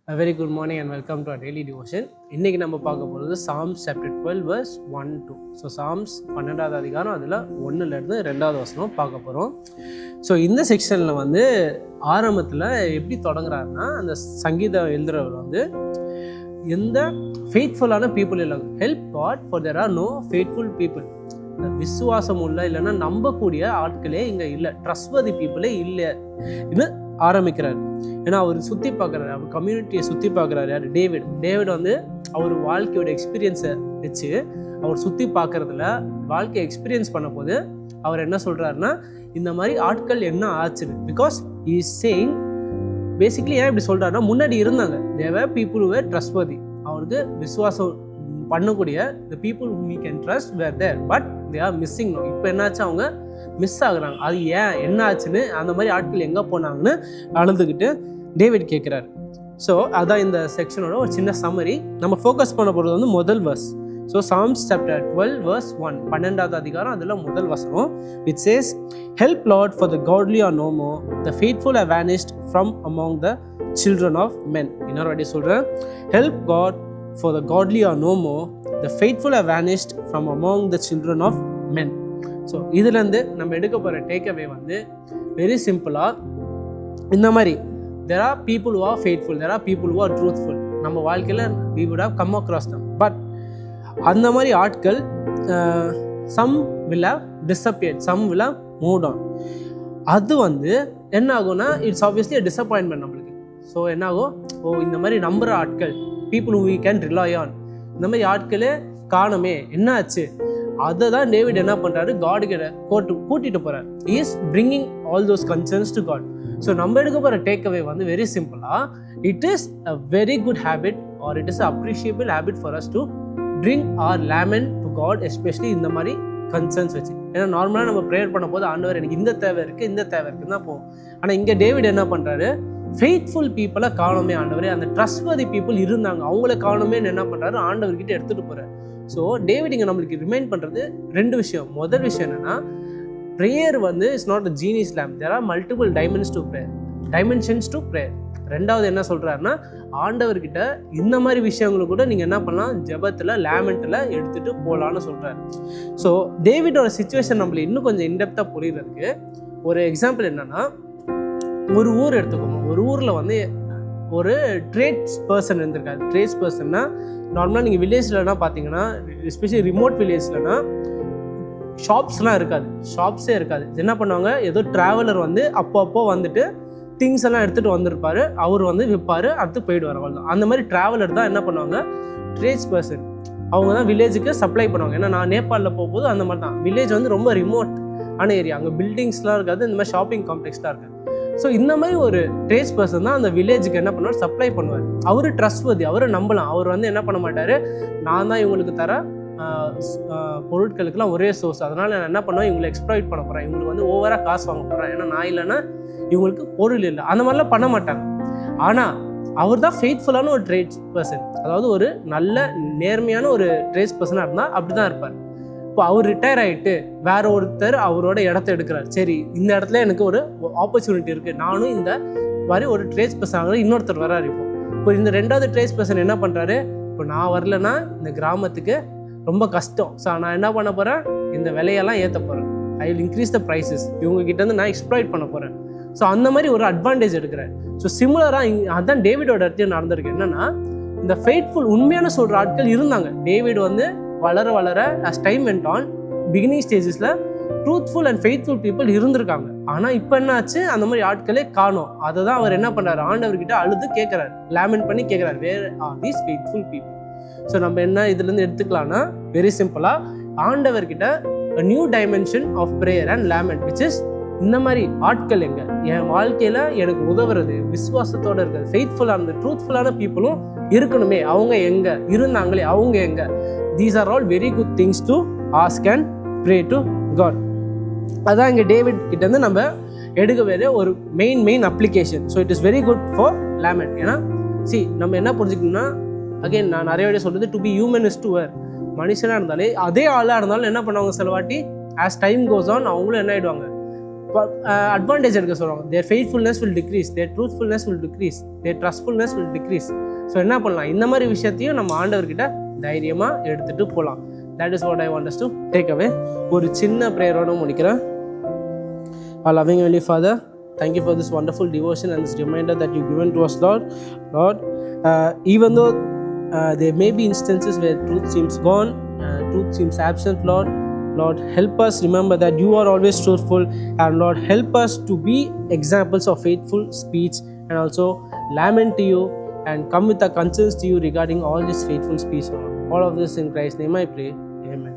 A very good morning and welcome to our daily devotion. இன்னைக்கு நம்ம பார்க்க போகிறது Psalms chapter 12 verse 1-2. So Psalms 12வது அதிகாரம் அதில் 1லேருந்து 2வது வசனம் பார்க்க போகிறோம். ஸோ இந்த செக்ஷனில் ஆரம்பத்தில் எப்படி தொடங்குறாருன்னா, அந்த சங்கீதம் எழுதுறவர் எந்த ஃபெய்த்ஃபுல்லான பீப்புள் இல்லை, help God for there are no faithful people. விசுவாசம் உள்ள இல்லைன்னா நம்பக்கூடிய ஆட்களே இங்கே இல்லை, ட்ரஸ்ட்வர்தி பீப்புளே இல்லை இது ஆரம்பிக்கிறார். ஏன்னா அவர் சுற்றி பார்க்குறாரு, அவர் கம்யூனிட்டியை சுற்றி பார்க்குறாரு. யார்? டேவிட் அவர் வாழ்க்கையோட எக்ஸ்பீரியன்ஸை வச்சு அவர் சுற்றி பார்க்குறதுல வாழ்க்கையை எக்ஸ்பீரியன்ஸ் பண்ண போது அவர் என்ன சொல்கிறாருன்னா, இந்த மாதிரி ஆட்கள் என்ன ஆச்சுன்னு. Because he is saying basically ஏன் இப்படி சொல்கிறாருன்னா, முன்னாடி இருந்தாங்க தேவர் பீப்புள் வேர் ட்ரஸ்ட்வர்தி, அவருக்கு விசுவாசம் பண்ணக்கூடிய the people whom we can trust were there, but they are missing now. இப்போ என்னாச்சு, அவங்க மிஸ் ஆகுறாங்க. அது ஏன் என்ன ஆச்சுன்னு, அந்த மாதிரி ஆட்கள் எங்கே போனாங்கன்னு அழுதுகிட்டு டேவிட் கேட்குறாரு. ஸோ அதான் இந்த செக்ஷனோட ஒரு சின்ன சம்மரி. நம்ம ஃபோக்கஸ் பண்ண போகிறது முதல் verse. So Psalms chapter 12 verse 1, 12வது அதிகாரம் அதில் முதல் வசனம். It says, help Lord, for the godly are no more, the faithful have vanished from among the children of men. இன்னொரு வாட்டி சொல்கிறேன், help God, for the godly are no more, the faithful have vanished from among the children of men. So இதுலேருந்து நம்ம எடுக்க போகிற takeaway very சிம்பிளாக இந்த மாதிரி, there are people who are faithful, there are people who are truthful. நம்ம வாழ்க்கையில் we would have come across them, but அந்த மாதிரி ஆட்கள் some will have disappeared, some will have moved on. அது என்ன ஆகும்னா, இட்ஸ் ஆப்வியஸ்லி a disappointment நம்மளுக்கு. So என்ன ஆகும், இந்த மாதிரி நம்புகிற ஆட்கள், people who we can rely on, இந்த மாதிரி ஆட்களே காணுமே, என்ன ஆச்சு? அதை தான் டேவிட் என்ன பண்ணுறாரு, காடு கிட்ட கூட்டிகிட்டு போகிறார். he is bringing all those concerns to God. So நம்ம எடுக்க போகிற டேக்அவே வெரி சிம்பிளாக, it is a very good habit R it is a appreciable habit for us to bring our lament to God, especially இந்த மாதிரி concerns வச்சு. ஏன்னா நார்மலாக நம்ம ப்ரேயர் பண்ண போது, ஆண்டவர் எனக்கு இந்த தேவை இருக்குது, இந்த தேவை இருக்குன்னு தான் போகும். ஆனால் இங்கே டேவிட் என்ன பண்ணுறாரு, ஃபெய்த்ஃபுல் பீப்புளை காணுமே ஆண்டவரே, அந்த ட்ரஸ்ட்வர்தி பீப்புள் இருந்தாங்க, அவங்கள காணுமேன்னு என்ன பண்ணுறாரு, ஆண்டவர்கிட்ட எடுத்துகிட்டு போகிறார். ஸோ டேவிட் இங்கே நம்மளுக்கு ரிமைண்ட் பண்ணுறது ரெண்டு விஷயம். முதல் விஷயம் என்னென்னா, prayer it's not a genius lamp, there are multiple dimensions to prayer. ரெண்டாவது என்ன சொல்கிறாருன்னா, ஆண்டவர்கிட்ட இந்த மாதிரி விஷயங்களை கூட நீங்கள் என்ன பண்ணலாம், ஜெபத்தில் லேமெண்ட்டில் எடுத்துகிட்டு போகலான்னு சொல்கிறாரு. ஸோ டேவிடோட சுச்சுவேஷன் நம்மளுக்கு இன்னும் கொஞ்சம் இன்டெப்த்தாக புரியுறதுக்கு ஒரு எக்ஸாம்பிள் என்னென்னா, ஒரு ஊர் எடுத்துக்கோங்க. ஒரு ஊரில் ஒரு ட்ரேட்ஸ் பர்சன் இருந்திருக்காரு. ட்ரேட்ஸ் பர்சன்னா நார்மலாக நீங்கள் வில்லேஜ்லனா பார்த்தீங்கன்னா, எஸ்பெஷலி ரிமோட் வில்லேஜ்லனா ஷாப்ஸ்லாம் ஷாப்ஸே இருக்காது. என்ன பண்ணுவாங்க, ஏதோ ட்ராவலர் அப்போ வந்துட்டு திங்ஸ் எல்லாம் எடுத்துகிட்டு வந்திருப்பார், அவர் விற்பார், அடுத்து போயிடுவார், அவ்வளோதான். அந்த மாதிரி ட்ராவலர் தான் என்ன பண்ணுவாங்க, ட்ரேட்ஸ் பர்சன். அவங்க தான் வில்லேஜுக்கு சப்ளை பண்ணுவாங்க. ஏன்னா நான் நேபாளில் போகும்போது அந்த மாதிரி தான், வில்லேஜ் ரொம்ப ரிமோட் ஆன ஏரியா, அங்கே பில்டிங்ஸ்லாம் இருக்காது, இந்த மாதிரி ஷாப்பிங் காம்ப்ளெக்ஸ்லாம் இருக்காது. ஸோ இந்த மாதிரி ஒரு ட்ரேட்ஸ் பர்சன் தான் அந்த வில்லேஜுக்கு என்ன பண்ணுவார், சப்ளை பண்ணுவார். அவர் ட்ரஸ்ட்வர்தி, அவரை நம்பலாம். அவர் என்ன பண்ண மாட்டார், நான் தான் இவங்களுக்கு தர பொருட்களுக்கெல்லாம் ஒரே சோர்ஸ், அதனால் நான் என்ன பண்ணுவேன், இவங்களை எக்ஸ்ப்ளாய்ட் பண்ண போகிறேன், இவங்களுக்கு ஓவராக காசு வாங்க போகிறேன், ஏன்னா நான் இல்லைன்னா இவங்களுக்கு பொருள் இல்லை, அந்த மாதிரிலாம் பண்ண மாட்டாங்க. ஆனால் அவர் தான் ஃபெய்த்ஃபுல்லான ஒரு ட்ரேட்ஸ் பர்சன், அதாவது ஒரு நல்ல நேர்மையான ஒரு ட்ரேட்ஸ் பர்சனாக இருந்தால் அப்படி தான் இருப்பார். இப்போ அவர் ரிட்டையர் ஆகிட்டு வேற ஒருத்தர் அவரோட இடத்த எடுக்கிறார். சரி, இந்த இடத்துல எனக்கு ஒரு ஆப்பர்ச்சுனிட்டி இருக்குது, நானும் இந்த மாதிரி ஒரு ட்ரேட்ஸ் பர்சன் ஆகிற இன்னொருத்தர் வர்றாரு. இப்போ இந்த ரெண்டாவது ட்ரேட்ஸ் பர்சன் என்ன பண்ணுறாரு, இப்போ நான் வரலன்னா இந்த கிராமத்துக்கு ரொம்ப கஷ்டம், ஸோ நான் என்ன பண்ண போகிறேன், இந்த விலையெல்லாம் ஏற்ற போகிறேன், I will increase the prices, இவங்ககிட்டேருந்து நான் எக்ஸ்ப்ளாய்ட் பண்ண போகிறேன். ஸோ அந்த மாதிரி ஒரு அட்வான்டேஜ் எடுக்கிறேன். ஸோ சிமிலராக அதான் டேவிடோட இடத்தையும் நடந்திருக்கு. என்னென்னா, இந்த ஃபெய்த்ஃபுல் உண்மையான சொல்கிற ஆட்கள் இருந்தாங்க. டேவிட் வளர வளர as time went on, beginning ஸ்டேஜஸில் ட்ரூத்ஃபுல் அண்ட் ஃபெய்த்ஃபுல் பீப்புள் இருந்திருக்காங்க. ஆனால் இப்போ என்ன ஆச்சு, அந்த மாதிரி ஆட்களே காணோம். அதை தான் அவர் என்ன பண்ணுறாரு, ஆண்டவர்கிட்ட அழுது கேட்குறாரு, லேமெண்ட் பண்ணி கேட்குறாரு, where are these faithful people. So நம்ம என்ன இதுலேருந்து எடுத்துக்கலாம்னா, வெரி சிம்பிளாக ஆண்டவர்கிட்ட a new dimension of prayer and lament, which is இந்த மாதிரி ஆட்கள் எங்க என் வாழ்க்கையில் எனக்கு உதவுறது, விசுவாசத்தோடு இருக்கிறது, ஃபெய்த்ஃபுல்லானது, ட்ரூத்ஃபுல்லான பீப்புளும் இருக்கணுமே, அவங்க எங்கே இருந்தாங்களே, அவங்க எங்கே. These are all very good things to ask and pray to God. அதான் இங்கே டேவிட் கிட்டேருந்து நம்ம எடுக்க வேண்டிய ஒரு main application. So it is very good for lament. ஏன்னா நம்ம என்ன புரிஞ்சுக்கணும்னா, அகைன் நான் நிறைய வாட்டி சொல்கிறது, to be human is to err. மனுஷனாக இருந்தாலே அதே ஆளாக இருந்தாலும் என்ன பண்ணுவாங்க, சில வாட்டி ஆஸ் டைம் கோஸ் ஆன் அவங்களும் என்ன ஆகிடுவாங்க, அட்வான்டேஜ் எடுக்க சொல்கிறாங்க. Their faithfulness will decrease, their truthfulness will decrease, their trustfulness will decrease. So என்ன பண்ணலாம், இந்த மாதிரி விஷயத்தையும் நம்ம ஆண்டவர்கிட்ட தைரியமாக எடுத்துகிட்டு போகலாம். That is what I want us to take away. ஒரு சின்ன ப்ரேயரோடு முடிக்கிறேன். Our loving Heavenly Father, thank you for this wonderful devotion and this reminder that you've given to us, Lord. Lord, even though there may be instances where truth seems gone, truth seems absent, Lord, help us remember that you are always truthful, and Lord, help us to be examples of faithful speech, and also lament to you and come with our concerns to you regarding all this faithful speech, Lord. All of this in Christ's name I pray. Amen.